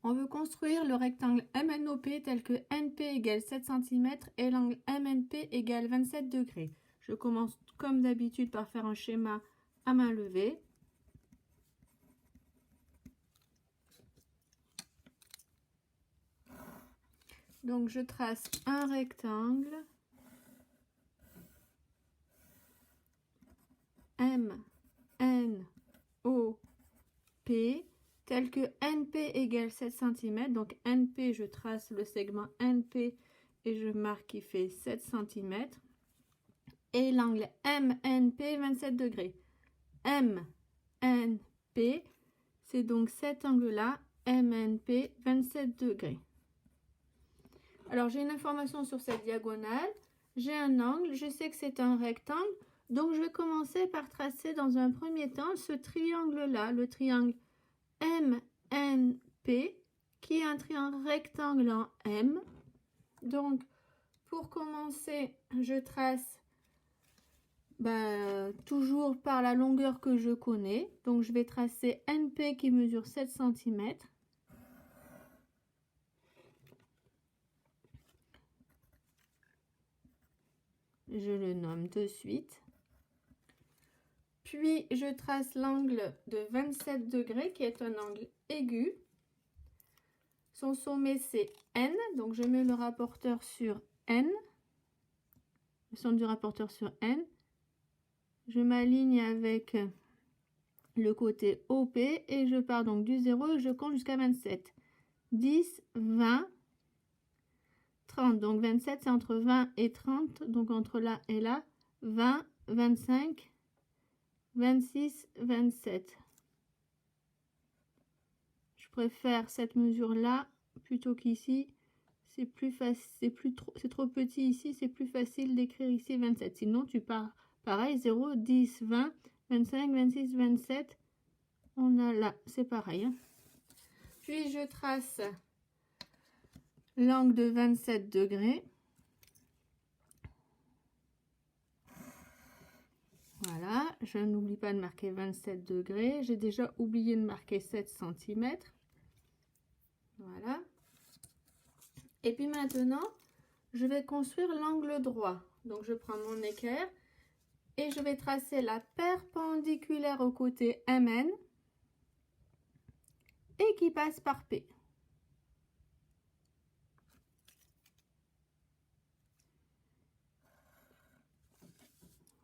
On veut construire le rectangle MNOP tel que NP égale 7 cm et l'angle MNP égale 27 degrés. Je commence comme d'habitude par faire un schéma à main levée. Donc je trace un rectangle MNOP tel que NP égale 7 cm. Donc NP, je trace le segment NP et je marque qu'il fait 7 cm. Et l'angle MNP 27 degrés. MNP, c'est donc cet angle-là, MNP 27 degrés. Alors j'ai une information sur cette diagonale, j'ai un angle, je sais que c'est un rectangle, donc je vais commencer par tracer dans un premier temps ce triangle-là, le triangle MNP, qui est un triangle rectangle en M. Donc pour commencer, je trace toujours par la longueur que je connais. Donc je vais tracer NP qui mesure 7 cm. Je le nomme de suite. Puis je trace l'angle de 27 degrés qui est un angle aigu. Son sommet c'est N, donc je mets le rapporteur sur N. Le centre du rapporteur sur N. Je m'aligne avec le côté OP et je pars donc du 0 et je compte jusqu'à 27. 10, 20, 30. Donc 27 c'est entre 20 et 30, donc entre là et là. 20, 25, 26, 27. Je préfère cette mesure là plutôt qu'ici. C'est plus facile, c'est trop petit ici, c'est plus facile d'écrire ici 27. Sinon tu pars pareil, 0, 10, 20, 25, 26, 27. On a là, c'est pareil. Hein. Puis je trace l'angle de 27 degrés. Voilà, je n'oublie pas de marquer 27 degrés. J'ai déjà oublié de marquer 7 cm. Voilà. Et puis maintenant, je vais construire l'angle droit. Donc je prends mon équerre et je vais tracer la perpendiculaire au côté MN et qui passe par P.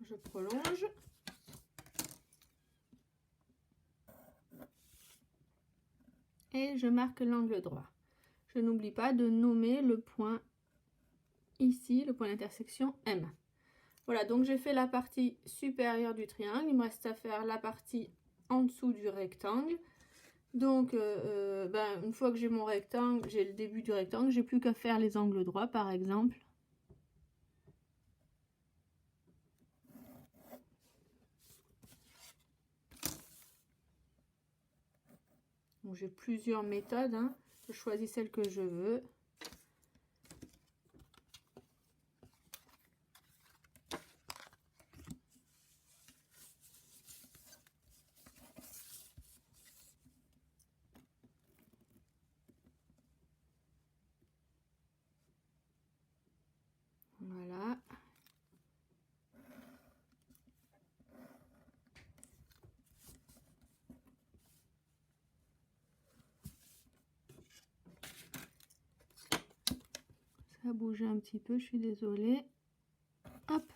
Je prolonge. Et je marque l'angle droit. Je n'oublie pas de nommer le point ici, le point d'intersection M. Voilà, donc j'ai fait la partie supérieure du triangle. Il me reste à faire la partie en dessous du rectangle. Donc, une fois que j'ai mon rectangle, j'ai le début du rectangle, j'ai plus qu'à faire les angles droits, par exemple. J'ai plusieurs méthodes, hein. Je choisis celle que je veux. Voilà. Ça a bougé un petit peu, je suis désolée. Hop.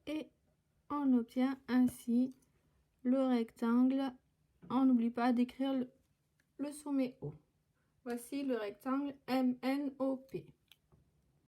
Et on obtient ainsi le rectangle. On n'oublie pas d'écrire le sommet haut. Voici le rectangle MNOP.